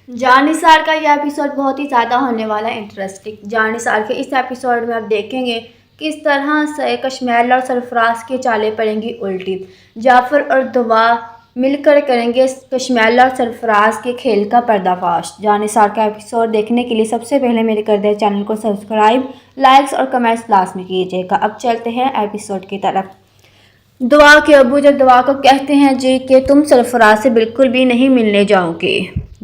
جان نثار کا یہ ایپیسوڈ بہت ہی زیادہ ہونے والا ہے انٹرسٹنگ۔ جان نثار کے اس ایپیسوڈ میں آپ دیکھیں گے کس طرح سے کشمیلا اور سرفراز کی چالیں پڑیں گی الٹی۔ جعفر اور دعا مل کر کریں گے کشمیلا اور سرفراز کے کھیل کا پردہ فاش۔ جان نثار کا ایپیسوڈ دیکھنے کے لیے سب سے پہلے میرے کردہ چینل کو سبسکرائب، لائکس اور کمنٹس لازمی کیجیے گا۔ اب چلتے ہیں ایپیسوڈ کی طرف۔ دعا کے ابو جب دعا کو کہتے ہیں جی کہ تم سرفراز سے بالکل بھی نہیں ملنے جاؤ گی،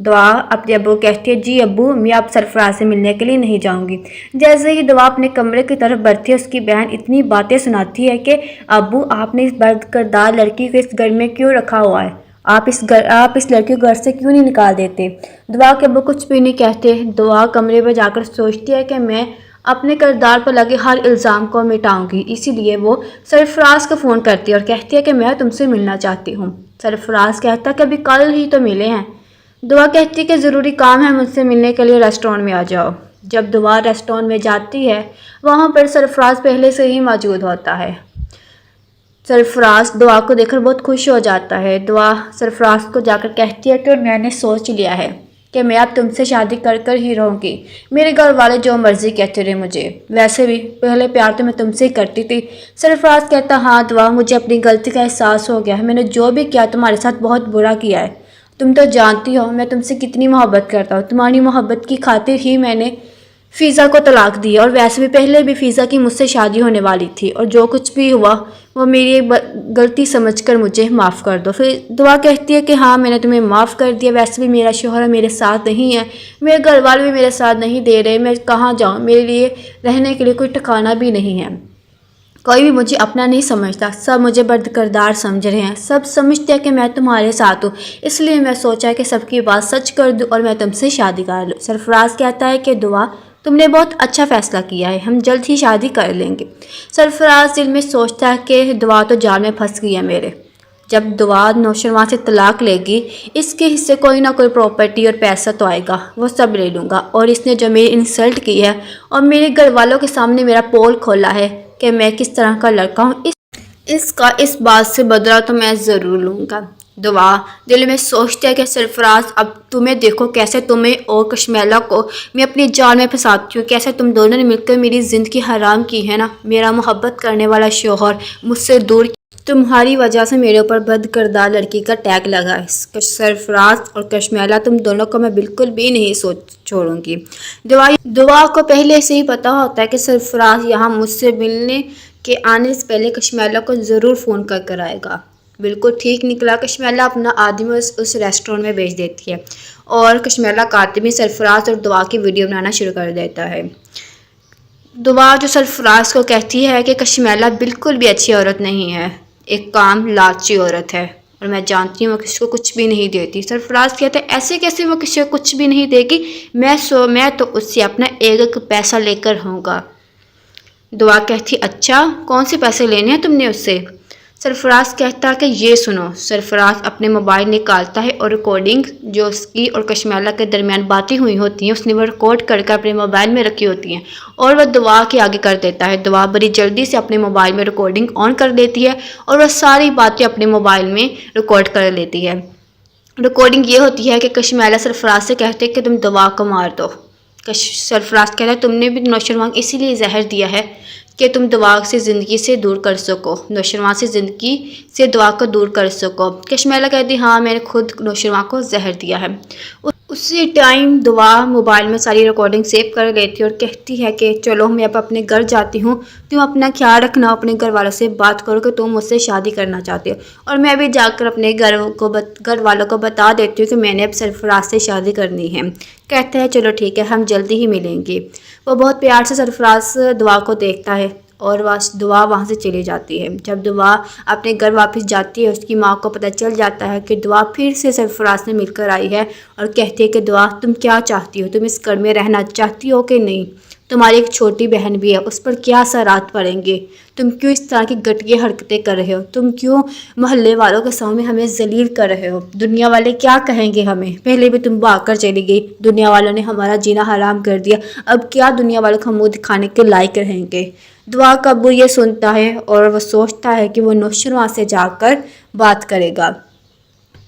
دعا اپنے ابو کہتی ہے جی ابو میں اب سرفراز سے ملنے کے لیے نہیں جاؤں گی۔ جیسے ہی دعا اپنے کمرے کی طرف بڑھتی ہے اس کی بہن اتنی باتیں سناتی ہے کہ ابو آپ نے اس بد کردار لڑکی کو اس گھر میں کیوں رکھا ہوا ہے، آپ اس لڑکی کو گھر سے کیوں نہیں نکال دیتے۔ دعا کے ابو کچھ بھی نہیں کہتے۔ دعا کمرے میں جا کر سوچتی ہے کہ میں اپنے کردار پر لگے ہر الزام کو مٹاؤں گی، اسی لیے وہ سرفراز کو فون کرتی ہے اور کہتی ہے کہ میں تم سے ملنا چاہتی ہوں۔ سرفراز کہتا ہے کہ ابھی کل ہی تو ملے ہیں۔ دعا کہتی ہے کہ ضروری کام ہے، مجھ سے ملنے کے لیے ریسٹورینٹ میں آ جاؤ۔ جب دعا ریسٹورینٹ میں جاتی ہے وہاں پر سرفراز پہلے سے ہی موجود ہوتا ہے۔ سرفراز دعا کو دیکھ کر بہت خوش ہو جاتا ہے۔ دعا سرفراز کو جا کر کہتی ہے کہ میں نے سوچ لیا ہے کہ میں اب تم سے شادی کر کر ہی رہوں گی، میرے گھر والے جو مرضی کہتے رہے مجھے، ویسے بھی پہلے پیار تو میں تم سے ہی کرتی تھی۔ سرفراز کہتا ہاں دعا مجھے اپنی غلطی کا احساس ہو گیا ہے، میں نے جو بھی کیا تمہارے ساتھ بہت برا کیا ہے، تم تو جانتی ہو میں تم سے کتنی محبت کرتا ہوں، تمہاری محبت کی خاطر ہی میں نے فضا کو طلاق دی، اور ویسے بھی پہلے بھی فضا کی مجھ سے شادی ہونے والی تھی، اور جو کچھ بھی ہوا وہ میری ایک غلطی سمجھ کر مجھے معاف کر دو۔ پھر دعا کہتی ہے کہ ہاں میں نے تمہیں معاف کر دیا، ویسے بھی میرا شوہر میرے ساتھ نہیں ہے، میرے گھر والے بھی میرے ساتھ نہیں دے رہے، میں کہاں جاؤں، میرے لیے رہنے کے لیے کوئی ٹھکانہ بھی نہیں ہے، کوئی بھی مجھے اپنا نہیں سمجھتا، سب مجھے بد کردار سمجھ رہے ہیں، سب سمجھتے ہیں کہ میں تمہارے ساتھ ہوں، اس لیے میں سوچا کہ سب کی بات سچ کر دوں اور میں تم سے شادی کر لوں۔ سرفراز کہتا ہے کہ دعا تم نے بہت اچھا فیصلہ کیا ہے، ہم جلد ہی شادی کر لیں گے۔ سرفراز دل میں سوچتا ہے کہ دعا تو جال میں پھنس گئی ہے میرے، جب دعا نوشروان سے طلاق لے گی اس کے حصے کوئی نہ کوئی پراپرٹی اور پیسہ تو آئے گا، وہ سب لے لوں گا، اور اس نے جو میری انسلٹ کی ہے اور میرے گھر والوں کے سامنے میرا پول کھولا ہے کہ میں کس طرح کا لڑکا ہوں، اس بات سے بدلہ تو میں ضرور لوں گا۔ دعا دل میں سوچتی ہے کہ سرفراز اب تمہیں دیکھو کیسے تمہیں اور کشمیلا کو میں اپنی جال میں پھنساتی ہوں، کیسے تم دونوں نے مل کر میری زندگی حرام کی ہے نا، میرا محبت کرنے والا شوہر مجھ سے دور، تمہاری وجہ سے میرے اوپر بد کردار لڑکی کا ٹیگ لگا ہے۔ سرفراز اور کشمیلا تم دونوں کو میں بالکل بھی نہیں چھوڑوں گی۔ دعا کو پہلے سے ہی پتا ہوتا ہے کہ سرفراز یہاں مجھ سے ملنے کے آنے سے پہلے کشمیلا کو ضرور فون کر آئے گا۔ بالکل ٹھیک نکلا، کشمیلا اپنا آدمی اس ریسٹورینٹ میں بھیج دیتی ہے اور کشمیلا کاتمی سرفراز اور دعا کی ویڈیو بنانا شروع کر دیتا ہے۔ دعا جو سرفراز کو کہتی ہے کہ کشمیلا بالکل بھی اچھی عورت نہیں ہے، ایک کام لالچی عورت ہے، اور میں جانتی ہوں وہ کسی کو کچھ بھی نہیں دیتی۔ سرفراز کہتے ہیں ایسے کیسے وہ کسی کو کچھ بھی نہیں دے گی، میں تو اس سے اپنا ایک پیسہ لے کر ہوں گا۔ دعا کہتی اچھا کون سے پیسے لینے ہیں تم نے اس سے؟ سرفراز کہتا کہ یہ سنو۔ سرفراز اپنے موبائل نکالتا ہے اور ریکارڈنگ جو اس کی اور کشمیلا کے درمیان باتیں ہوئی ہوتی ہیں اس نے وہ ریکارڈ کر اپنے موبائل میں رکھی ہوتی ہیں اور وہ دعا کے آگے کر دیتا ہے۔ دعا بڑی جلدی سے اپنے موبائل میں ریکارڈنگ آن کر دیتی ہے اور وہ ساری باتیں اپنے موبائل میں ریکارڈ کر لیتی ہے۔ ریکارڈنگ یہ ہوتی ہے کہ کشمیلا سرفراز سے کہتے کہ تم دعا کو مار دو۔ سرفراز کہتا ہے تم نے بھی نوشروان اسی لیے زہر دیا ہے کہ تم دعا سے زندگی سے دور کر سکو، نوشروان سے زندگی سے دعا کو دور کر سکو۔ کشمیلا کہتی ہاں میں نے خود نوشروان کو زہر دیا ہے۔ اسی ٹائم دعا موبائل میں ساری ریکارڈنگ سیو کر لیتی ہے اور کہتی ہے کہ چلو میں اب اپنے گھر جاتی ہوں، تم اپنا خیال رکھنا، اپنے گھر والوں سے بات کرو کہ تم مجھ سے شادی کرنا چاہتے ہو، اور میں بھی جا کر اپنے گھر والوں کو بتا دیتی ہوں کہ میں نے اب سرفراز سے شادی کرنی ہے۔ کہتے ہیں چلو ٹھیک ہے ہم جلدی ہی ملیں گے۔ وہ بہت پیار سے سرفراز دعا کو دیکھتا ہے اور دعا وہاں سے چلی جاتی ہے۔ جب دعا اپنے گھر واپس جاتی ہے اس کی ماں کو پتہ چل جاتا ہے کہ دعا پھر سے سرفراز سے مل کر آئی ہے اور کہتی ہے کہ دعا تم کیا چاہتی ہو، تم اس گھر میں رہنا چاہتی ہو کہ نہیں، تمہاری ایک چھوٹی بہن بھی ہے، اس پر کیا اثرات پڑیں گے، تم کیوں اس طرح کی گھٹیا حرکتیں کر رہے ہو، تم کیوں محلے والوں کے سامنے ہمیں ذلیل کر رہے ہو، دنیا والے کیا کہیں گے ہمیں، پہلے بھی تم بھاگ کر چلی گئی، دنیا والوں نے ہمارا جینا حرام کر دیا، اب کیا دنیا والوں کو منہ دکھانے کے لائق رہیں گے۔ دعا کا ابو یہ سنتا ہے اور وہ سوچتا ہے کہ وہ نوشروان سے جا کر بات کرے گا۔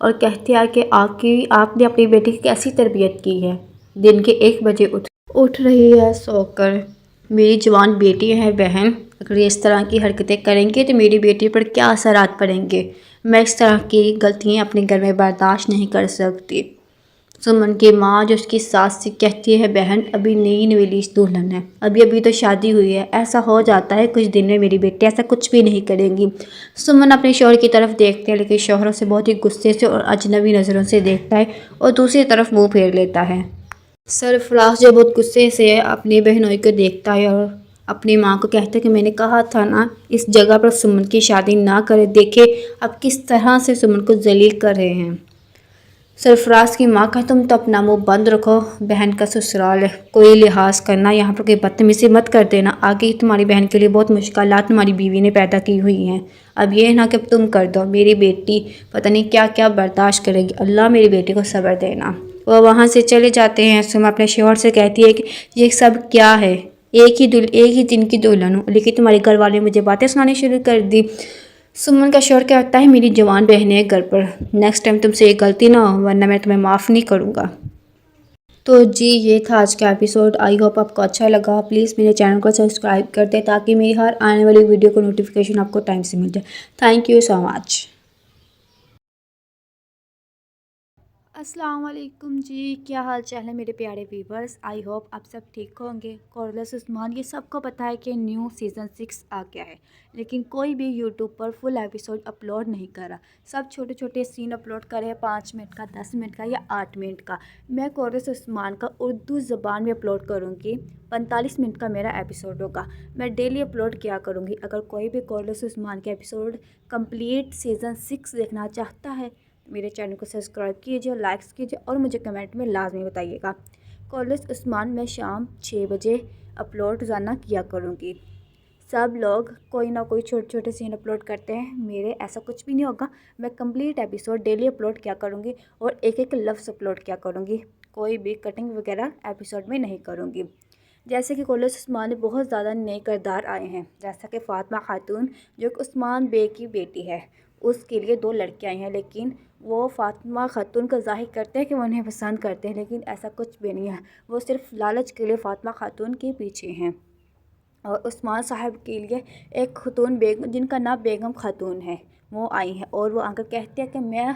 اور کہتے ہیں کہ آپ نے اپنی بیٹی کی کیسی تربیت کی ہے۔ دن کے 1 بجے اٹھ رہی ہے سو کر۔ میری جوان بیٹی ہے بہن، اگر یہ اس طرح کی حرکتیں کریں گے تو میری بیٹی پر کیا اثرات پڑیں گے۔ میں اس طرح کی غلطیاں اپنے گھر میں برداشت نہیں کر سکتی۔ سمن کی ماں جو اس کی ساس سے کہتی ہے بہن ابھی نئی نویلی دلہن ہے، ابھی تو شادی ہوئی ہے، ایسا ہو جاتا ہے کچھ دن میں میری بیٹی ایسا کچھ بھی نہیں کریں گی۔ سمن اپنے شوہر کی طرف دیکھتے ہیں لیکن شوہر سے بہت ہی غصے سے اور اجنبی نظروں سے دیکھتا ہے اور دوسری طرف منہ پھیر لیتا ہے۔ سرفراز جو بہت غصے سے اپنی بہنوئی کو دیکھتا ہے اور اپنی ماں کو کہتا ہے کہ میں نے کہا تھا نا اس جگہ پر سمن کی شادی نہ کرے، دیکھے اب کس طرح سے سمن کو ذلیل کر رہے ہیں۔ سرفراز کی ماں کہا تم تو اپنا منہ بند رکھو، بہن کا سسرال ہے، کوئی لحاظ کرنا، یہاں پر کوئی بدتمیزی مت کر دینا، آگے تمہاری بہن کے لیے بہت مشکلات تمہاری بیوی نے پیدا کی ہوئی ہیں، اب یہ نہ کہ تم کر دو، میری بیٹی پتہ نہیں کیا کیا برداشت کرے گی، اللہ میری بیٹی کو صبر دینا۔ وہ وہاں سے چلے جاتے ہیں۔ سما اپنے شوہر سے کہتی ہے کہ یہ سب کیا ہے، ایک ہی دن کی دلہن ہوں لیکن تمہارے گھر والے مجھے باتیں سنانی شروع کر دی۔ سمن کا شوہر کہتا ہے میری جوان بہنیں گھر پر، نیکسٹ ٹائم تم سے یہ غلطی نہ ہو ورنہ میں تمہیں معاف نہیں کروں گا۔ تو جی یہ تھا آج کا ایپیسوڈ، آئی ہوپ آپ کو اچھا لگا۔ پلیز میرے چینل کو سبسکرائب کر دیں تاکہ میری ہر آنے والی ویڈیو کو نوٹیفیکیشن آپ کو ٹائم سے مل جائے۔ تھینک یو سو مچ۔ السلام علیکم جی، کیا حال چال ہے میرے پیارے ویورز، آئی ہوپ آپ سب ٹھیک ہوں گے۔ کورلس عثمان، یہ سب کو پتہ ہے کہ نیو سیزن 6 آ گیا ہے لیکن کوئی بھی یوٹیوب پر فل ایپیسوڈ اپلوڈ نہیں کر رہا، سب چھوٹے چھوٹے سین اپلوڈ کرے، 5 منٹ کا، 10 منٹ کا یا 8 منٹ کا۔ میں کورلس عثمان کا اردو زبان میں اپلوڈ کروں گی، 45 منٹ کا میرا ایپیسوڈ ہوگا، میں ڈیلی اپلوڈ کیا کروں گی۔ اگر کوئی بھی کورلس عثمان کے ایپیسوڈ کمپلیٹ سیزن 6 دیکھنا چاہتا ہے میرے چینل کو سبسکرائب کیجیے، لائکس کیجیے اور مجھے کمنٹ میں لازمی بتائیے گا۔ کورلس عثمان میں شام 6 بجے اپلوڈ روزانہ کیا کروں گی۔ سب لوگ کوئی نہ کوئی چھوٹے چھوٹے سین اپلوڈ کرتے ہیں، میرے ایسا کچھ بھی نہیں ہوگا، میں کمپلیٹ ایپیسوڈ ڈیلی اپلوڈ کیا کروں گی اور ایک ایک لفظ اپلوڈ کیا کروں گی، کوئی بھی کٹنگ وغیرہ ایپیسوڈ میں نہیں کروں گی۔ جیسے کہ کورلس عثمان میں بہت زیادہ نئے کردار آئے ہیں، جیسا کہ فاطمہ خاتون جو کہ عثمان بے کی بیٹی ہے، اس کے لیے 2 لڑکیاں آئی ہیں لیکن وہ فاطمہ خاتون کا ظاہر کرتے ہیں کہ وہ انہیں پسند کرتے ہیں لیکن ایسا کچھ بھی نہیں ہے، وہ صرف لالچ کے لیے فاطمہ خاتون کے پیچھے ہیں۔ اور عثمان صاحب کے لیے ایک خاتون جن کا نام بیگم خاتون ہے وہ آئی ہیں اور وہ آ کر کہتے ہیں کہ میں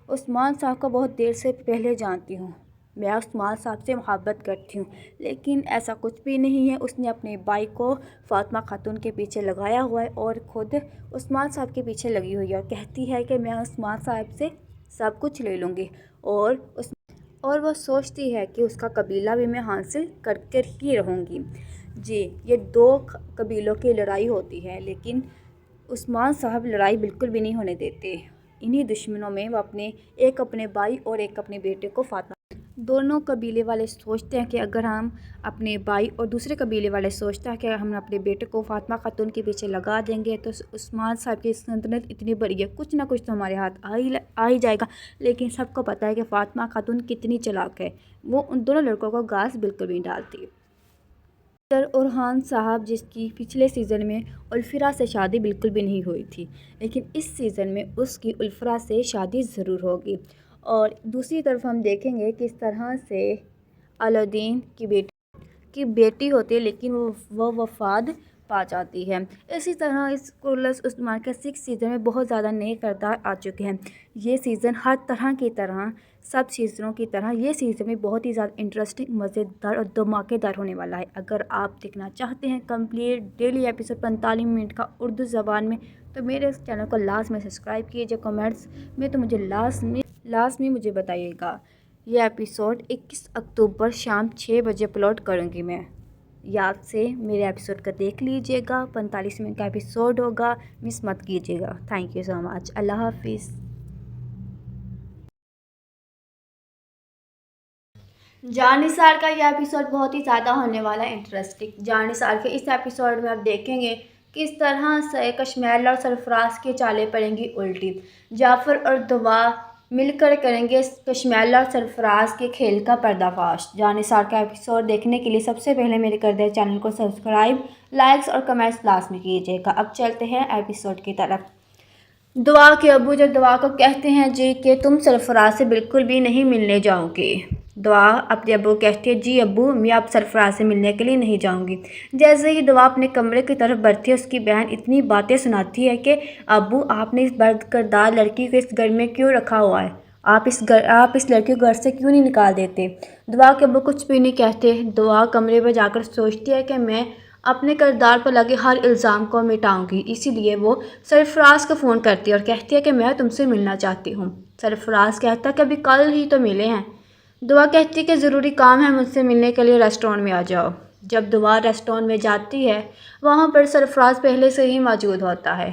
عثمان صاحب کو بہت دیر سے پہلے جانتی ہوں، میں عثمان صاحب سے محبت کرتی ہوں، لیکن ایسا کچھ بھی نہیں ہے، اس نے اپنے بھائی کو فاطمہ خاتون کے پیچھے لگایا ہوا ہے اور خود عثمان صاحب کے پیچھے لگی ہوئی ہے اور کہتی ہے کہ میں عثمان صاحب سے سب کچھ لے لوں گی اور وہ سوچتی ہے کہ اس کا قبیلہ بھی میں حاصل کر ہی رہوں گی۔ جی یہ 2 قبیلوں کی لڑائی ہوتی ہے لیکن عثمان صاحب لڑائی بالکل بھی نہیں ہونے دیتے، انہی دشمنوں میں وہ ایک اپنے بھائی اور ایک اپنے بیٹے کو فاطمہ، دونوں قبیلے والے سوچتے ہیں کہ اگر ہم اپنے بھائی اور دوسرے قبیلے والے سوچتا ہے کہ ہم اپنے بیٹے کو فاطمہ خاتون کے پیچھے لگا دیں گے تو عثمان صاحب کی سلطنت اتنی بڑی ہے، کچھ نہ کچھ تو ہمارے ہاتھ آ ہی جائے گا۔ لیکن سب کو پتہ ہے کہ فاطمہ خاتون کتنی چلاک ہے، وہ ان دونوں لڑکوں کو گھاس بالکل نہیں ڈالتی۔ اورحان صاحب جس کی پچھلے سیزن میں الفرا سے شادی بالکل بھی نہیں ہوئی تھی لیکن اس سیزن میں اس کی الفرا سے شادی ضرور ہوگی۔ اور دوسری طرف ہم دیکھیں گے کس طرح سے علاؤدین کی بیٹی ہوتی ہے لیکن وہ وفات پا جاتی ہے۔ اسی طرح اس کورلس عثمان کے 6 سیزن میں بہت زیادہ نئے کردار آ چکے ہیں۔ یہ سیزن ہر طرح کی طرح سب سیزنوں کی طرح یہ سیزن بھی بہت ہی زیادہ انٹرسٹنگ، مزیدار اور دھماکے دار ہونے والا ہے۔ اگر آپ دیکھنا چاہتے ہیں کمپلیٹ ڈیلی ایپیسوڈ 45 منٹ کا اردو زبان میں تو میرے اس چینل کو لازمی سبسکرائب کیجیے، کمنٹس میں تو مجھے لازمی مجھے بتائیے گا۔ یہ ایپیسوڈ 21 اکتوبر شام 6 بجے اپلوڈ کروں گی میں، یاد سے میرے ایپیسوڈ کا دیکھ لیجیے گا، 45 منٹ کا ایپیسوڈ ہوگا، مس مت کیجیے گا۔ تھینک یو سو مچ، اللہ حافظ۔ جان نثار کا یہ ایپیسوڈ بہت ہی زیادہ ہونے والا ہے انٹرسٹنگ۔ جان نثار کے اس ایپیسوڈ میں آپ دیکھیں گے کس طرح سے کشمیل اور سرفراز کی چالیں پڑیں گی الٹی، جعفر اور دعا مل کر کریں گے کشمیل اور سرفراز کے کھیل کا پردہ فاش۔ جان نثار کا ایپیسوڈ دیکھنے کے لیے سب سے پہلے میرے کردہ چینل کو سبسکرائب، لائکس اور کمنٹس لازمی کیجیے گا۔ اب چلتے ہیں ایپیسوڈ کی طرف۔ دعا کے ابو جب دعا کو کہتے ہیں جی کہ تم سرفراز سے بالکل بھی نہیں ملنے جاؤ گی، دعا اپنے ابو کو کہتی ہے جی ابو میں اب سرفراز سے ملنے کے لیے نہیں جاؤں گی۔ جیسے ہی دعا اپنے کمرے کی طرف بڑھتی ہے، اس کی بہن اتنی باتیں سناتی ہے کہ ابو آپ نے اس بد کردار لڑکی کو اس گھر میں کیوں رکھا ہوا ہے، آپ اس لڑکی کو گھر سے کیوں نہیں نکال دیتے۔ دعا کے ابو کچھ بھی نہیں کہتے۔ دعا کمرے میں جا کر سوچتی ہے کہ میں اپنے کردار پر لگے ہر الزام کو مٹاؤں گی، اسی لیے وہ سرفراز کو فون کرتی ہے اور کہتی ہے کہ میں تم سے ملنا چاہتی ہوں۔ سرفراز کہتا ہے کہ ابھی کل ہی تو ملے ہیں۔ دعا کہتی ہے کہ ضروری کام ہے، مجھ سے ملنے کے لیے ریسٹورینٹ میں آ جاؤ۔ جب دعا ریسٹورینٹ میں جاتی ہے، وہاں پر سرفراز پہلے سے ہی موجود ہوتا ہے۔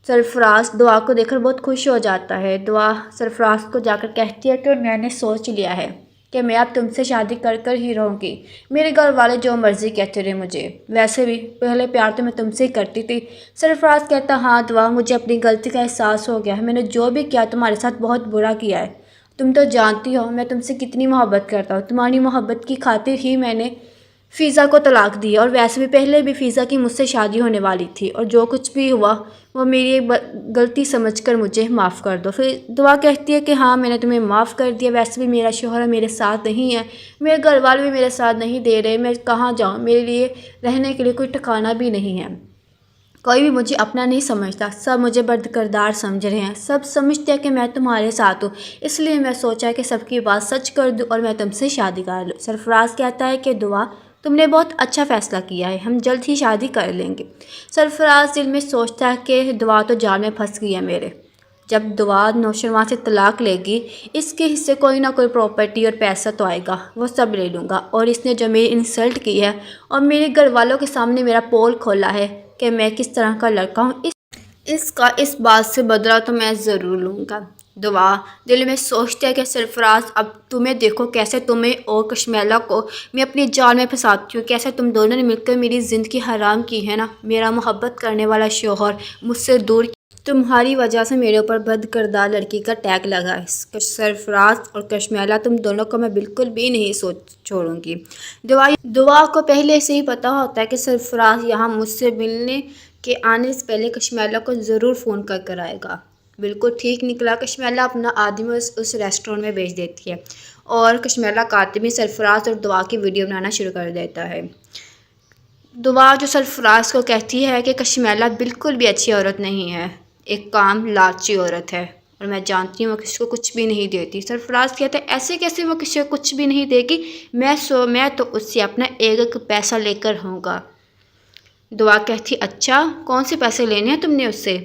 سرفراز دعا کو دیکھ کر بہت خوش ہو جاتا ہے۔ دعا سرفراز کو جا کر کہتی ہے کہ میں نے سوچ لیا ہے کہ میں اب تم سے شادی کر کر ہی رہوں گی، میرے گھر والے جو مرضی کہتے رہے مجھے، ویسے بھی پہلے پیار تو میں تم سے ہی کرتی تھی۔ سرفراز کہتا ہاں دعا مجھے اپنی غلطی کا احساس ہو گیا ہے، میں نے جو بھی کیا تمہارے ساتھ بہت برا کیا ہے، تم تو جانتی ہو میں تم سے کتنی محبت کرتا ہوں، تمہاری محبت کی خاطر ہی میں نے فضا کو طلاق دی، اور ویسے بھی پہلے بھی فضا کی مجھ سے شادی ہونے والی تھی، اور جو کچھ بھی ہوا وہ میری ایک غلطی سمجھ کر مجھے معاف کر دو۔ پھر دعا کہتی ہے کہ ہاں میں نے تمہیں معاف کر دیا، ویسے بھی میرا شوہر میرے ساتھ نہیں ہے، میرے گھر والے بھی میرے ساتھ نہیں دے رہے، میں کہاں جاؤں، میرے لیے رہنے کے لیے کوئی ٹھکانہ بھی نہیں ہے، کوئی بھی مجھے اپنا نہیں سمجھتا، سب مجھے بد کردار سمجھ رہے ہیں، سب سمجھتے ہیں کہ میں تمہارے ساتھ ہوں، اس لیے میں سوچا کہ سب کی بات سچ کر دوں اور میں تم سے شادی کر لوں۔ سرفراز کہتا ہے کہ دعا تم نے بہت اچھا فیصلہ کیا ہے، ہم جلد ہی شادی کر لیں گے۔ سرفراز دل میں سوچتا ہے کہ دعا تو جال میں پھنس گئی ہے میرے، جب دعا نوشروان سے طلاق لے گی، اس کے حصے کوئی نہ کوئی پراپرٹی اور پیسہ تو آئے گا، وہ سب لے لوں گا، اور اس نے جو میری انسلٹ کی ہے اور میرے گھر والوں کے سامنے میرا پول کھولا ہے کہ میں کس طرح کا لڑکا ہوں، اس بات سے بدلہ تو میں ضرور لوں گا۔ دعا دل میں سوچتا ہے کہ سرفراز اب تمہیں دیکھو کیسے تمہیں اور کشمیلا کو میں اپنی جال میں پھنساتی ہوں، کیسے تم دونوں نے مل کر میری زندگی حرام کی ہے نا، میرا محبت کرنے والا شوہر مجھ سے دور، تمہاری وجہ سے میرے اوپر بد کردار لڑکی کا ٹیگ لگا ہے۔ سرفراز اور کشمیلا تم دونوں کو میں بالکل بھی نہیں چھوڑوں گی۔ دعا کو پہلے سے ہی پتہ ہوتا ہے کہ سرفراز یہاں مجھ سے ملنے کے آنے سے پہلے کشمیلا کو ضرور فون کر آئے گا۔ بالکل ٹھیک نکلا، کشمیلا اپنا آدمی اس ریسٹورینٹ میں بھیج دیتی ہے اور کشمیلا کاتمی سرفراز اور دعا کی ویڈیو بنانا شروع کر دیتا ہے۔ دعا جو سرفراز کو کہتی ہے کہ کشمیلا بالکل بھی اچھی عورت نہیں ہے، ایک کام لالچی عورت ہے، اور میں جانتی ہوں وہ کسی کو کچھ بھی نہیں دیتی۔ سرفراز کہتا ہے ایسے کیسے وہ کسی کو کچھ بھی نہیں دے گی، میں تو اس سے اپنا ایک پیسہ لے کر ہوں گا۔ دعا کہتی اچھا کون سے پیسے لینے ہیں تم نے اس سے؟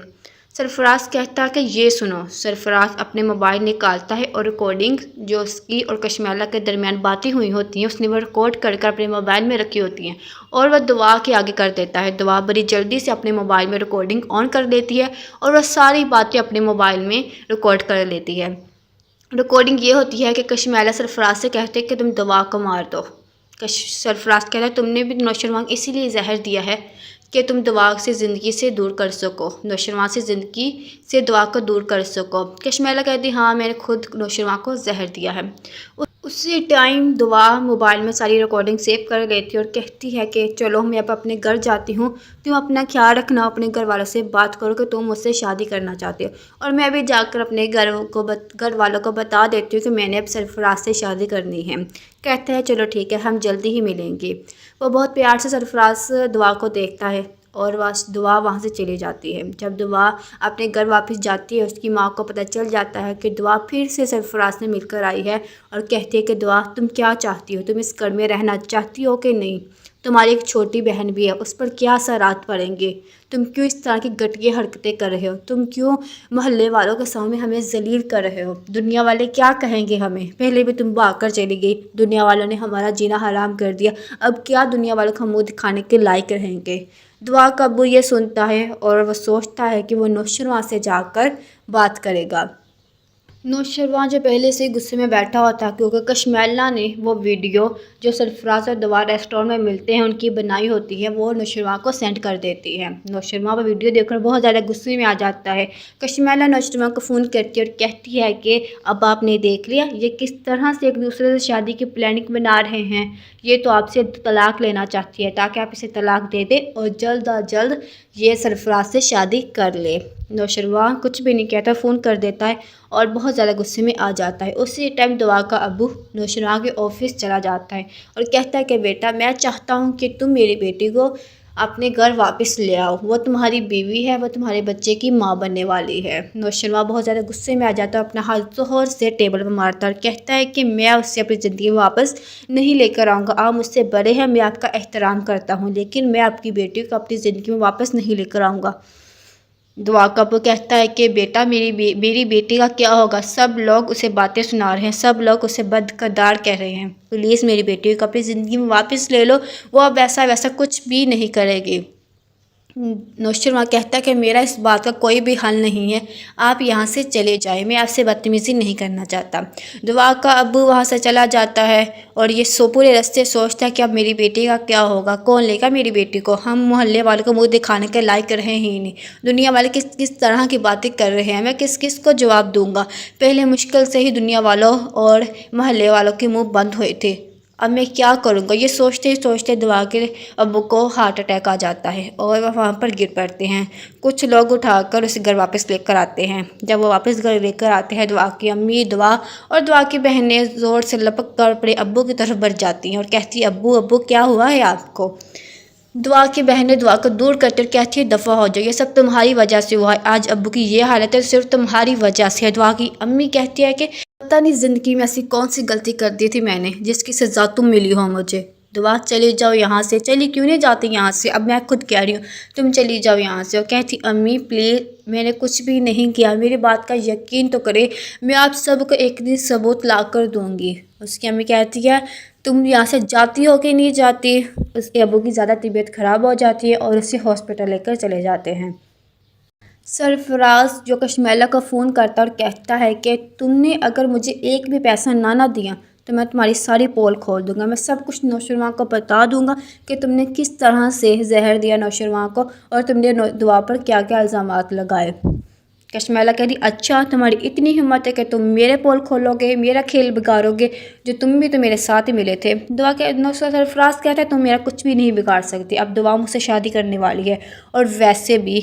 سرفراز کہتا ہے کہ یہ سنو۔ سرفراز اپنے موبائل نکالتا ہے اور ریکارڈنگ جو اس کی اور کشمیلا کے درمیان باتیں ہوئی ہوتی ہیں اس نے وہ ریکارڈ کر اپنے موبائل میں رکھی ہوتی ہیں اور وہ دعا کے آگے کر دیتا ہے۔ دعا بڑی جلدی سے اپنے موبائل میں ریکارڈنگ آن کر دیتی ہے اور وہ ساری باتیں اپنے موبائل میں ریکارڈ کر لیتی ہے۔ ریکارڈنگ یہ ہوتی ہے کہ کشمیلا سرفراز سے کہتے کہ تم دعا کو مار دو۔ سرفراز کہتا ہے تم نے بھی نوشروان اسی لیے زہر دیا ہے کہ تم دعا سے زندگی سے دور کر سکو، نوشروان سے زندگی سے دعا کو دور کر سکو۔ کشمیلا کہتی ہاں میں نے خود نوشروان کو زہر دیا ہے۔ اسی ٹائم دعا موبائل میں ساری ریکارڈنگ سیو کر لیتی ہے اور کہتی ہے کہ چلو میں اب اپنے گھر جاتی ہوں، تم اپنا خیال رکھنا، اپنے گھر والوں سے بات کرو کہ تم مجھ سے شادی کرنا چاہتے ہو، اور میں بھی جا کر اپنے گھر والوں کو بتا دیتی ہوں کہ میں نے اب سرفراز سے شادی کرنی ہے۔ کہتے ہیں چلو ٹھیک ہے ہم جلدی ہی ملیں گے۔ وہ بہت پیار سے سرفراز دعا کو دیکھتا ہے اور دعا وہاں سے چلی جاتی ہے۔ جب دعا اپنے گھر واپس جاتی ہے اس کی ماں کو پتہ چل جاتا ہے کہ دعا پھر سے سرفراز سے مل کر آئی ہے اور کہتی ہے کہ دعا تم کیا چاہتی ہو، تم اس گھر میں رہنا چاہتی ہو کہ نہیں، تمہاری ایک چھوٹی بہن بھی ہے، اس پر کیا اثرات پڑیں گے، تم کیوں اس طرح کی گھٹیا حرکتیں کر رہے ہو، تم کیوں محلے والوں کے سامنے ہمیں ذلیل کر رہے ہو، دنیا والے کیا کہیں گے ہمیں، پہلے بھی تم بھاگ کر چلی گئی، دنیا والوں نے ہمارا جینا حرام کر دیا، اب کیا دنیا والوں کو منہ دکھانے کے لائق رہیں گے۔ دعا کا ابو یہ سنتا ہے اور وہ سوچتا ہے کہ وہ نوشروان سے جا کر بات کرے گا۔ نوشروان جو پہلے سے غصے میں بیٹھا ہوا تھا کیونکہ کشمیلا نے وہ ویڈیو جو سرفراز اور دعا ریسٹورینٹ میں ملتے ہیں ان کی بنائی ہوتی ہے وہ نوشروان کو سینڈ کر دیتی ہے۔ نوشروان وہ ویڈیو دیکھ کر بہت زیادہ غصے میں آ جاتا ہے۔ کشمیلا نوشروان کو فون کرتی ہے اور کہتی ہے کہ اب آپ نے دیکھ لیا یہ کس طرح سے ایک دوسرے سے شادی کی پلاننگ بنا رہے ہیں، یہ تو آپ سے طلاق لینا چاہتی ہے تاکہ آپ اسے طلاق دے دیں اور جلد از جلد یہ سرفراز سے شادی کر لے۔ نوشروان کچھ بھی نہیں کہتا، فون کر دیتا ہے اور بہت زیادہ غصے میں آ جاتا ہے۔ اسی ٹائم دعا کا ابو نوشروان کے آفس چلا جاتا ہے اور کہتا ہے کہ بیٹا میں چاہتا ہوں کہ تم میری بیٹی کو اپنے گھر واپس لے آؤ، وہ تمہاری بیوی ہے، وہ تمہارے بچے کی ماں بننے والی ہے۔ نوشروان بہت زیادہ غصے میں آ جاتا ہے، اپنا ہاتھ زور سے ٹیبل پر مارتا ہے اور کہتا ہے کہ میں اس سے اپنی زندگی میں واپس نہیں لے کر آؤں گا۔ آپ مجھ سے بڑے ہیں، میں آپ کا احترام کرتا ہوں، لیکن میں آپ کی بیٹی کو اپنی زندگی میں واپس نہیں لے کر آؤں گا۔ دعا کا ابو کہتا ہے کہ بیٹا میری بیٹی کا کیا ہوگا؟ سب لوگ اسے باتیں سنا رہے ہیں، سب لوگ اسے بدکردار کہہ رہے ہیں، پلیز میری بیٹی کو اپنی زندگی میں واپس لے لو، وہ اب ویسا کچھ بھی نہیں کرے گی۔ نوشروان کہتا ہے کہ میرا اس بات کا کوئی بھی حل نہیں ہے، آپ یہاں سے چلے جائیں، میں آپ سے بدتمیزی نہیں کرنا چاہتا۔ دعا کا ابو وہاں سے چلا جاتا ہے اور یہ پورے راستے سوچتا ہے کہ اب میری بیٹی کا کیا ہوگا، کون لے گا میری بیٹی کو؟ ہم محلے والوں کو منہ دکھانے کے لائق رہے ہی نہیں، دنیا والے کس طرح کی باتیں کر رہے ہیں، میں کس کو جواب دوں گا؟ پہلے مشکل سے ہی دنیا والوں اور محلے والوں کے منہ بند ہوئے تھے، اب میں کیا کروں گا؟ یہ سوچتے ہی سوچتے دعا کے ابو کو ہارٹ اٹیک آ جاتا ہے اور وہ وہاں پر گر پڑتے ہیں۔ کچھ لوگ اٹھا کر اسے گھر واپس لے کر آتے ہیں۔ جب وہ واپس گھر لے کر آتے ہیں، دعا کی امی، دعا اور دعا کی بہنیں زور سے لپک کر اپنے ابو کی طرف بڑھ جاتی ہیں اور کہتی ہیں ابو کیا ہوا ہے آپ کو؟ دعا کی بہنیں دعا کو دور کرتے اور کہتی ہے دفع ہو جاؤ، یہ سب تمہاری وجہ سے ہوا ہے، آج ابو کی یہ حالت ہے صرف تمہاری وجہ سے ہے۔ دعا کی امی کہتی ہے کہ پتہ نہیں زندگی میں ایسی کون سی غلطی کر دی تھی میں نے جس کی سزا تم ملی ہو مجھے۔ دعا چلی جاؤ یہاں سے، چلی کیوں نہیں جاتی یہاں سے؟ اب میں خود کہہ رہی ہوں تم چلی جاؤ یہاں سے۔ اور کہتی امی پلیز میں نے کچھ بھی نہیں کیا، میری بات کا یقین تو کرے، میں آپ سب کو ایک دن ثبوت لا کر دوں گی۔ اس کی امی کہتی ہے تم یہاں سے جاتی ہو کہ نہیں جاتی؟ اس کے ابو کی زیادہ طبیعت خراب ہو جاتی ہے اور اسے ہاسپٹل لے کر چلے جاتے ہیں۔ سرفراز جو کشمیلہ کو فون کرتا اور کہتا ہے کہ تم نے اگر مجھے ایک بھی پیسہ نہ دیا تو میں تمہاری ساری پول کھول دوں گا، میں سب کچھ نوشروان کو بتا دوں گا کہ تم نے کس طرح سے زہر دیا نوشروان کو اور تم نے دعا پر کیا کیا الزامات لگائے۔ کشمیلہ کہہ دی اچھا تمہاری اتنی ہمت ہے کہ تم میرے پول کھولو گے، میرا کھیل بگاڑو گے، جو تم بھی تو میرے ساتھ ہی ملے تھے۔ دعا کہ سرفراز کہتا ہے تم میرا کچھ بھی نہیں بگاڑ سکتی، اب دعا مجھ سے شادی کرنے والی ہے اور ویسے بھی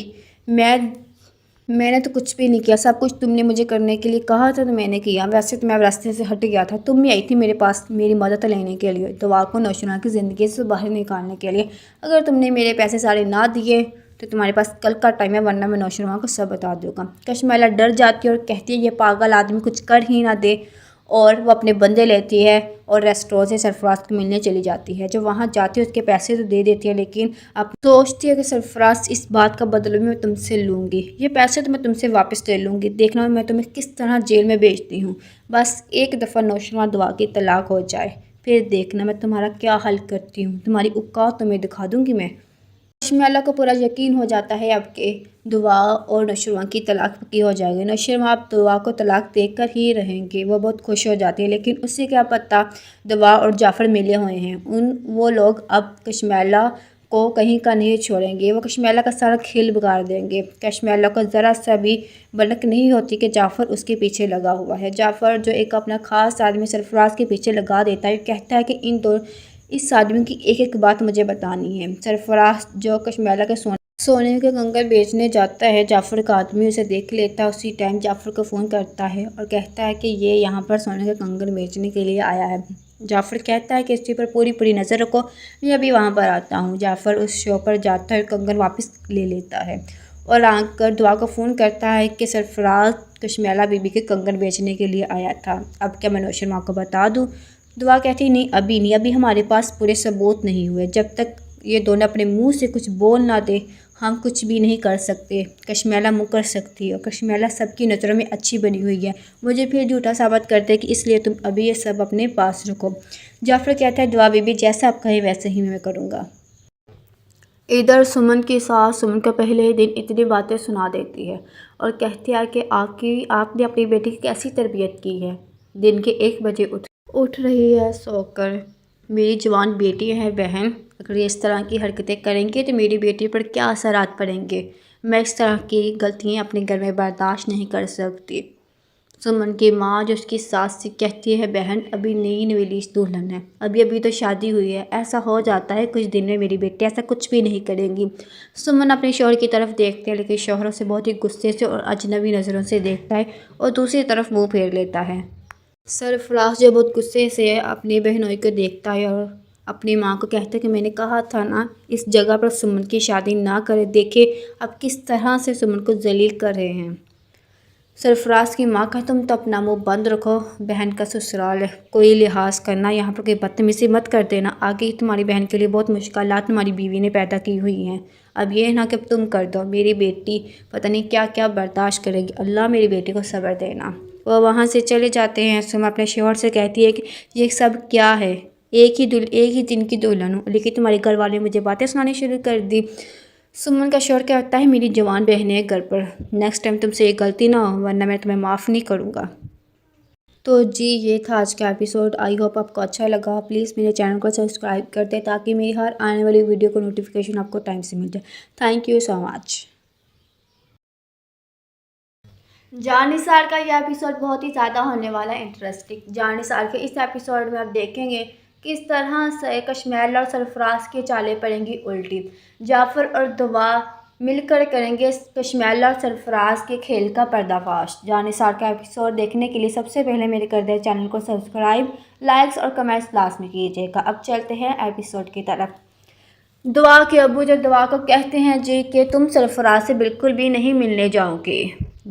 میں نے تو کچھ بھی نہیں کیا، سب کچھ تم نے مجھے کرنے کے لیے کہا تھا تو میں نے کیا، ویسے تو میں راستے سے ہٹ گیا تھا، تم ہی آئی تھی میرے پاس میری مدد لینے کے لیے، دعا کو نوشروان کی زندگی سے باہر نکالنے کے لیے۔ اگر تم نے میرے پیسے سارے نہ دیے تو تمہارے پاس کل کا ٹائم ہے، ورنہ میں نوشروان کو سب بتا دوں گا۔ کشمیلہ ڈر جاتی ہے اور کہتی ہے یہ پاگل آدمی کچھ کر ہی نہ دے، اور وہ اپنے بندے لیتی ہے اور ریسٹورینٹ سے سرفراز کو ملنے چلی جاتی ہے۔ جب وہاں جاتی ہے اس کے پیسے تو دے دیتی ہے، لیکن اب سوچتی ہے کہ سرفراز اس بات کا بدلہ میں تم سے لوں گی، یہ پیسے تو میں تم سے واپس لے لوں گی، دیکھنا میں تمہیں کس طرح جیل میں بھیجتی ہوں، بس ایک دفعہ نوشروان دعا کی طلاق ہو جائے، پھر دیکھنا میں تمہارا کیا حل کرتی ہوں، تمہاری اوقات تمہیں دکھا دوں گی میں۔ کشمیلہ کو پورا یقین ہو جاتا ہے اب کہ دعا اور نوشروان کی طلاق پکی ہو جائے گی، نوشروان اب دعا کو طلاق دے کر ہی رہیں گے، وہ بہت خوش ہو جاتی ہے، لیکن اسے کیا پتہ دعا اور جعفر ملے ہوئے ہیں، وہ لوگ اب کشمیلہ کو کہیں کا نہیں چھوڑیں گے، وہ کشمیلہ کا سارا کھیل بگاڑ دیں گے۔ کشمیلہ کو ذرا سا بھی بھنک نہیں ہوتی کہ جعفر اس کے پیچھے لگا ہوا ہے، جعفر جو ایک اپنا خاص آدمی سرفراز کے پیچھے لگا دیتا ہے، کہتا ہے کہ اس آدمی کی ایک ایک بات مجھے بتانی ہے۔ سرفراز جو کشمیلہ کے سونے کے کنگن بیچنے جاتا ہے، جعفر کا آدمی اسے دیکھ لیتا ہے، اسی ٹائم جعفر کو فون کرتا ہے اور کہتا ہے کہ یہ یہاں پر سونے کے کنگن بیچنے کے لیے آیا ہے۔ جعفر کہتا ہے کہ اس پر پوری نظر رکھو، میں ابھی وہاں پر آتا ہوں۔ جعفر اس شاپ پر جاتا ہے اور کنگن واپس لے لیتا ہے اور آ کر دعا کو فون کرتا ہے کہ سرفراز کشمیلہ بی بی کے کنگن بیچنے کے لیے آیا تھا، اب کیا میں نوشروان کو بتا دوں؟ دعا کہتی نہیں ابھی ہمارے پاس پورے ثبوت نہیں ہوئے، جب تک یہ دونوں اپنے منہ سے کچھ بول نہ دے ہم کچھ بھی نہیں کر سکتے۔ کشمیلہ مکر سکتی ہے اور کشمیلہ سب کی نظروں میں اچھی بنی ہوئی ہے، مجھے پھر جھوٹا ثابت کرتے کہ اس لیے تم ابھی یہ سب اپنے پاس رکھو۔ جعفر کہتا ہے دعا بی بی جیسا آپ کہیں ویسے ہی میں کروں گا۔ ادھر سمن کی ساس سمن کو پہلے دن اتنی باتیں سنا دیتی ہے اور کہتی ہے کہ آپ نے اپنی بیٹی کی کیسی تربیت کی ہے، دن کے 1 بجے اٹھ رہی ہے سو کر، میری جوان بیٹی ہے بہن، اگر یہ اس طرح کی حرکتیں کریں گے تو میری بیٹی پر کیا اثرات پڑیں گے، میں اس طرح کی غلطیاں اپنے گھر میں برداشت نہیں کر سکتی۔ سمن کی ماں جو اس کی ساس سے کہتی ہے بہن ابھی نئی نویلی دلہن ہے، ابھی تو شادی ہوئی ہے، ایسا ہو جاتا ہے کچھ دن میں میری بیٹی ایسا کچھ بھی نہیں کرے گی۔ سمن اپنے شوہر کی طرف دیکھتے ہیں لیکن شوہر سے بہت ہی غصے سے اور اجنبی نظروں سے دیکھتا ہے اور دوسری طرف منہ پھیر لیتا ہے۔ سرفراز جو بہت غصے سے اپنی بہنوئی کو دیکھتا ہے اور اپنی ماں کو کہتا ہے کہ میں نے کہا تھا نا اس جگہ پر سمن کی شادی نہ کرے، دیکھے اب کس طرح سے سمن کو ذلیل کر رہے ہیں۔ سرفراز کی ماں کہا تم تو اپنا منہ بند رکھو، بہن کا سسرال ہے، کوئی لحاظ کرنا، یہاں پر کوئی بدتمیزی مت کر دینا، آگے تمہاری بہن کے لیے بہت مشکلات تمہاری بیوی نے پیدا کی ہوئی ہیں، اب یہ نہ کہ تم کر دو، میری بیٹی پتہ نہیں کیا کیا برداشت کرے گی، اللہ میری بیٹی کو صبر دینا۔ وہ وہاں سے چلے جاتے ہیں۔ سما اپنے شوہر سے کہتی ہے کہ یہ سب کیا ہے، ایک ہی دن کی دلہن ہوں لیکن تمہارے گھر والے مجھے باتیں سنانی شروع کر دی۔ سمن کا شوہر کہتا ہے میری جوان بہنیں گھر پر، نیکسٹ ٹائم تم سے یہ غلطی نہ ہو ورنہ میں تمہیں معاف نہیں کروں گا۔ تو جی یہ تھا آج کا ایپیسوڈ، آئی ہوپ آپ کو اچھا لگا۔ پلیز میرے چینل کو سبسکرائب کر دیں تاکہ میری ہر آنے والی ویڈیو کو نوٹیفیکیشن آپ کو ٹائم سے مل جائے۔ تھینک یو سو مچ۔ جان نثار کا یہ ایپیسوڈ بہت ہی زیادہ ہونے والا ہے انٹرسٹنگ۔ جان نثار کے اس ایپیسوڈ میں آپ دیکھیں گے کس طرح سے کشمیلا اور سرفراز کی چالیں پڑیں گی الٹی۔ جعفر اور دعا مل کر کریں گے کشمیلا اور سرفراز کے کھیل کا پردہ فاش۔ جان نثار کا ایپیسوڈ دیکھنے کے لیے سب سے پہلے میرے کردہ چینل کو سبسکرائب، لائکس اور کمنٹس لازمی کیجیے گا۔ اب چلتے ہیں ایپیسوڈ کی طرف۔ دعا کے ابو جو دعا کو کہتے ہیں جی کہ تم سرفراز سے بالکل بھی نہیں ملنے جاؤ گی۔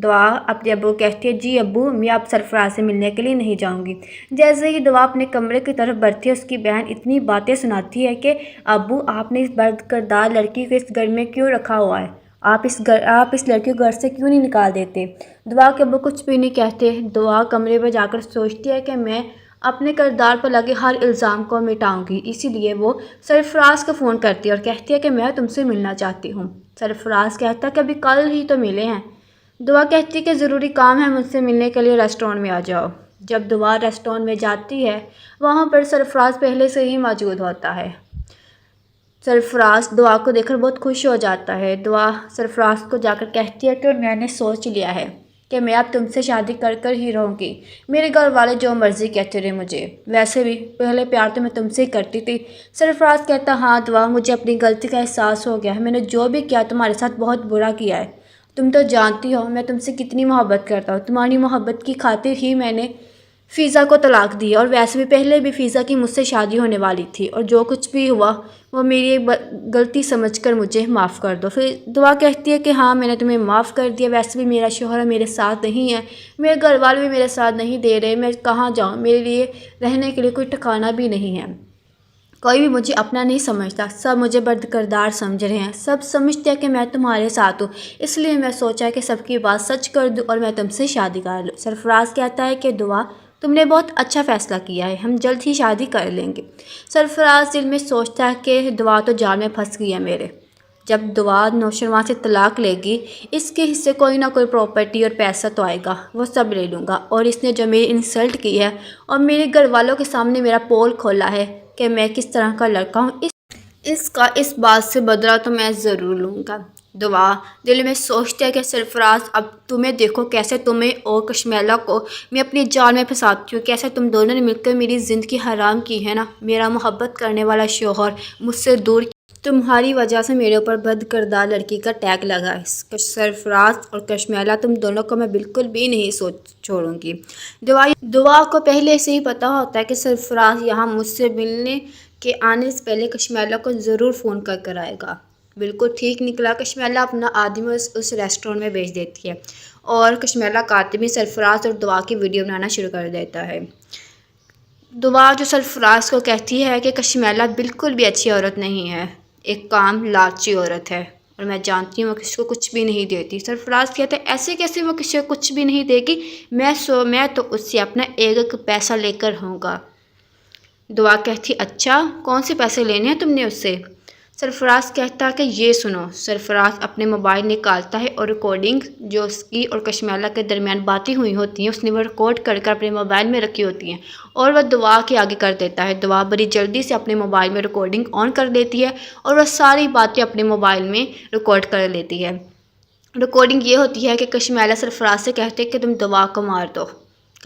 دعا اپنے ابو کہتی ہے جی ابو میں اب سرفراز سے ملنے کے لیے نہیں جاؤں گی۔ جیسے ہی دعا اپنے کمرے کی طرف بڑھتی ہے اس کی بہن اتنی باتیں سناتی ہے کہ ابو آپ نے اس بد کردار لڑکی کو اس گھر میں کیوں رکھا ہوا ہے، آپ اس لڑکی کو گھر سے کیوں نہیں نکال دیتے۔ دعا کے ابو کچھ بھی نہیں کہتے۔ دعا کمرے پہ جا کر سوچتی ہے کہ میں اپنے کردار پر لگے ہر الزام کو مٹاؤں گی، اسی لیے وہ سرفراز کو فون کرتی ہے اور کہتی ہے کہ میں تم سے ملنا چاہتی ہوں۔ سرفراز کہتا ہے کہ ابھی کل ہی تو ملے ہیں۔ دعا کہتی ہے کہ ضروری کام ہے مجھ سے ملنے کے لیے ریسٹورینٹ میں آ جاؤ۔ جب دعا ریسٹورینٹ میں جاتی ہے وہاں پر سرفراز پہلے سے ہی موجود ہوتا ہے۔ سرفراز دعا کو دیکھ کر بہت خوش ہو جاتا ہے۔ دعا سرفراز کو جا کر کہتی ہے کہ میں نے سوچ لیا ہے کہ میں اب تم سے شادی کر ہی رہوں گی، میرے گھر والے جو مرضی کہتے رہے مجھے، ویسے بھی پہلے پیار تو میں تم سے ہی کرتی تھی۔ سرفراز کہتا ہاں دعا مجھے اپنی غلطی کا احساس ہو گیا ہے، میں نے جو بھی کیا تمہارے ساتھ بہت برا کیا ہے، تم تو جانتی ہو میں تم سے کتنی محبت کرتا ہوں، تمہاری محبت کی خاطر ہی میں نے فضا کو طلاق دی اور ویسے بھی پہلے بھی فضا کی مجھ سے شادی ہونے والی تھی اور جو کچھ بھی ہوا وہ میری ایک غلطی سمجھ کر مجھے معاف کر دو۔ پھر دعا کہتی ہے کہ ہاں میں نے تمہیں معاف کر دیا، ویسے بھی میرا شوہر میرے ساتھ نہیں ہے، میرے گھر والے بھی میرے ساتھ نہیں دے رہے، میں کہاں جاؤں، میرے لیے رہنے کے لیے کوئی ٹھکانہ بھی نہیں ہے، کوئی بھی مجھے اپنا نہیں سمجھتا، سب مجھے بد کردار سمجھ رہے ہیں، سب سمجھتے ہیں کہ میں تمہارے ساتھ ہوں، اس لیے میں سوچا کہ سب کی بات سچ کر دوں اور میں تم سے شادی کر لوں۔ سرفراز کہتا ہے کہ دعا تم نے بہت اچھا فیصلہ کیا ہے، ہم جلد ہی شادی کر لیں گے۔ سرفراز دل میں سوچتا ہے کہ دعا تو جال میں پھنس گئی ہے میرے، جب دعا نوشروان سے طلاق لے گی اس کے حصے کوئی نہ کوئی پراپرٹی اور پیسہ تو آئے گا، وہ سب لے لوں گا، اور اس نے جو میری انسلٹ کی ہے اور میرے گھر والوں کے سامنے میرا پول کھولا ہے کہ میں کس طرح کا لڑکا ہوں، اس بات سے بدلہ تو میں ضرور لوں گا۔ دعا دل میں سوچتے ہے کہ سرفراز اب تمہیں دیکھو کیسے تمہیں اور کشمیلا کو میں اپنی جال میں پھنساتی ہوں، کیسے تم دونوں نے مل کر میری زندگی حرام کی ہے نا، میرا محبت کرنے والا شوہر مجھ سے دور، تمہاری وجہ سے میرے اوپر بد کردار لڑکی کا ٹیگ لگا ہے، سرفراز اور کشمیلا تم دونوں کو میں بالکل بھی نہیں چھوڑوں گی۔ دعا کو پہلے سے ہی پتہ ہوتا ہے کہ سرفراز یہاں مجھ سے ملنے کے آنے سے پہلے کشمیلا کو ضرور فون کر آئے گا۔ بالکل ٹھیک نکلا، کشمیلا اپنا آدمی اس ریسٹورینٹ میں بھیج دیتی ہے اور کشمیلا کاتمی سرفراز اور دعا کی ویڈیو بنانا شروع کر دیتا ہے۔ دعا جو سرفراز کو کہتی ہے کہ کشمیلا بالکل بھی اچھی عورت نہیں ہے، ایک کام لالچی عورت ہے اور میں جانتی ہوں وہ کسی کو کچھ بھی نہیں دیتی۔ سرفراز کہتے ہیں ایسے کیسے وہ کسی کو کچھ بھی نہیں دے گی، میں تو اس سے اپنا ایک پیسہ لے کر ہوں گا۔ دعا کہتی اچھا کون سے پیسے لینے ہیں تم نے اس سے؟ سرفراز کہتا کہ یہ سنو۔ سرفراز اپنے موبائل نکالتا ہے اور ریکارڈنگ جو اس کی اور کشمیلا کے درمیان باتیں ہوئی ہوتی ہیں اس نے وہ ریکارڈ کر اپنے موبائل میں رکھی ہوتی ہیں اور وہ دعا کے آگے کر دیتا ہے۔ دعا بڑی جلدی سے اپنے موبائل میں ریکارڈنگ آن کر دیتی ہے اور وہ ساری باتیں اپنے موبائل میں ریکارڈ کر لیتی ہے۔ ریکارڈنگ یہ ہوتی ہے کہ کشمیلا سرفراز سے کہتے کہ تم دعا کو مار دو،